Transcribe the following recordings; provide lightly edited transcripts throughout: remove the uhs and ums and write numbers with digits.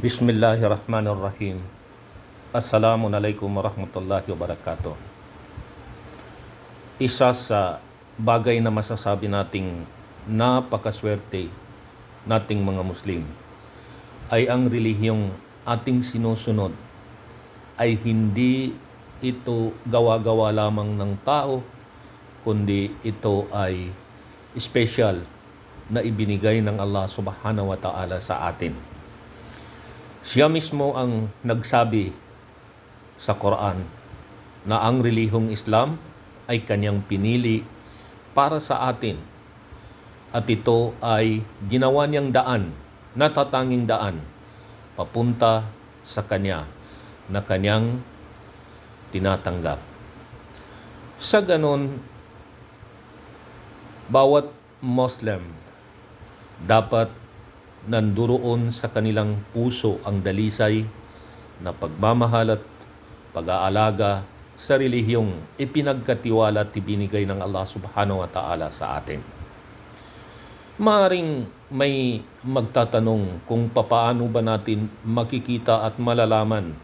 Bismillahirrahmanirrahim. Assalamualaikum warahmatullahi wabarakatuh. Isa sa bagay na masasabi nating napakaswerte nating mga Muslim ay ang relihiyong ating sinusunod ay hindi ito gawa-gawa lamang ng tao, kundi ito ay special na ibinigay ng Allah subhanahu wa ta'ala sa atin. Siya mismo ang nagsabi sa Quran na ang relihiyong Islam ay kanyang pinili para sa atin. At ito ay ginawa niyang daan, natatanging daan, papunta sa kanya na kanyang tinatanggap. Sa ganon, bawat Muslim dapat nanduroon sa kanilang puso ang dalisay na pagmamahal at pag-aalaga sa relihiyong ipinagkatiwala at ibinigay ng Allah subhanahu wa ta'ala sa atin. Maaring may magtatanong kung papaano ba natin makikita at malalaman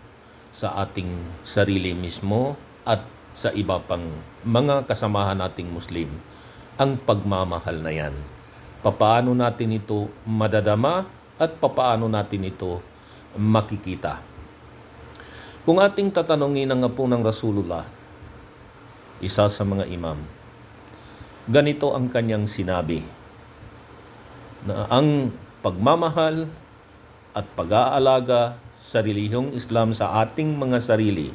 sa ating sarili mismo at sa iba pang mga kasamahan nating Muslim ang pagmamahal na yan. Papaano natin ito madadama at papaano natin ito makikita. Kung ating tatanungin ang apo ng Rasulullah, isa sa mga imam, ganito ang kanyang sinabi, na ang pagmamahal at pag-aalaga sa relihiyong Islam sa ating mga sarili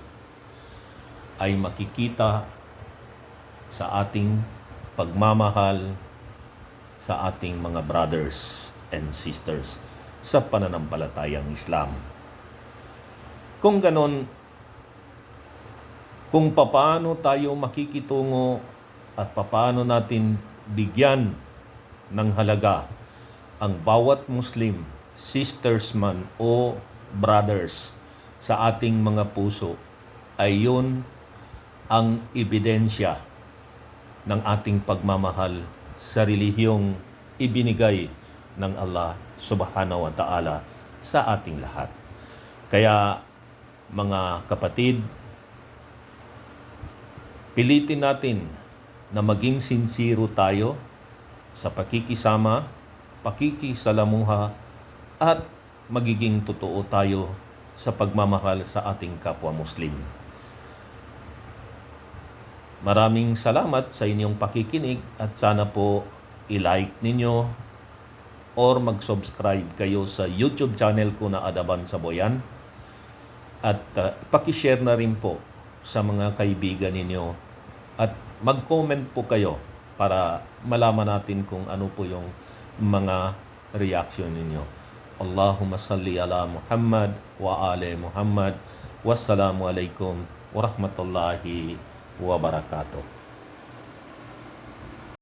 ay makikita sa ating pagmamahal sa ating mga brothers and sisters sa pananampalatayang Islam. Kung ganon, kung papaano tayo makikitungo at papaano natin bigyan ng halaga ang bawat Muslim, sisters man o brothers sa ating mga puso, ay yun ang ebidensya ng ating pagmamahal sa relihiyong ibinigay ng Allah subhanahu wa ta'ala sa ating lahat. Kaya mga kapatid, pilitin natin na maging sincero tayo sa pakikisama, pakikisalamuha at magiging totoo tayo sa pagmamahal sa ating kapwa Muslim. Maraming salamat sa inyong pakikinig at sana po i-like ninyo or mag-subscribe kayo sa YouTube channel ko na Adaban sa Boyan at paki-share na rin po sa mga kaibigan ninyo at mag-comment po kayo para malaman natin kung ano po yung mga reaction ninyo. Allahumma salli ala Muhammad wa ali Muhammad. Wassalamu alaikum warahmatullahi wabarakatuh.